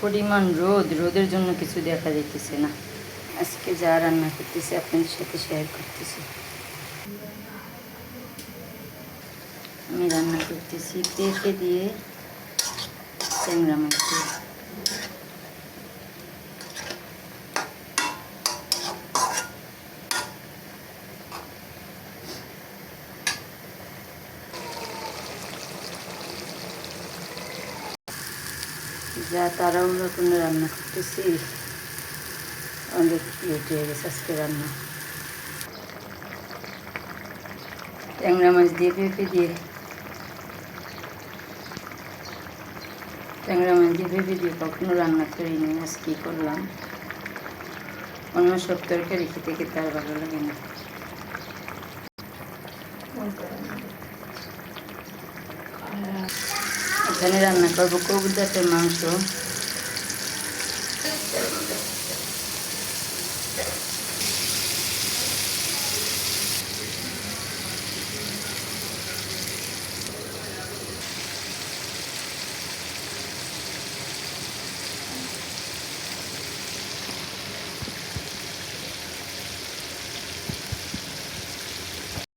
পরিমাণ রোদের জন্য কিছু দেখা যাইতেছে না। আজকে যা রান্না করতেছি আপনাদের সাথে শেয়ার করতেছি। আমি রান্না করতেছি পেঁপে দিয়ে ট্যাংরা মাছ দিয়ে। যা তাড়াহুড়ো করে রান্না করতেছি, অনেক লেট হয়ে গেছে আজকে রান্না। ট্যাংরা মাছ দিয়ে পেঁপে দিয়ে কখনো রান্না করিনি, আজকে করলাম। অন্য সব তরকারি খেতে খেতে আর ভালো লাগে না। এখানে রান্না করবো কবুতরের মাংস।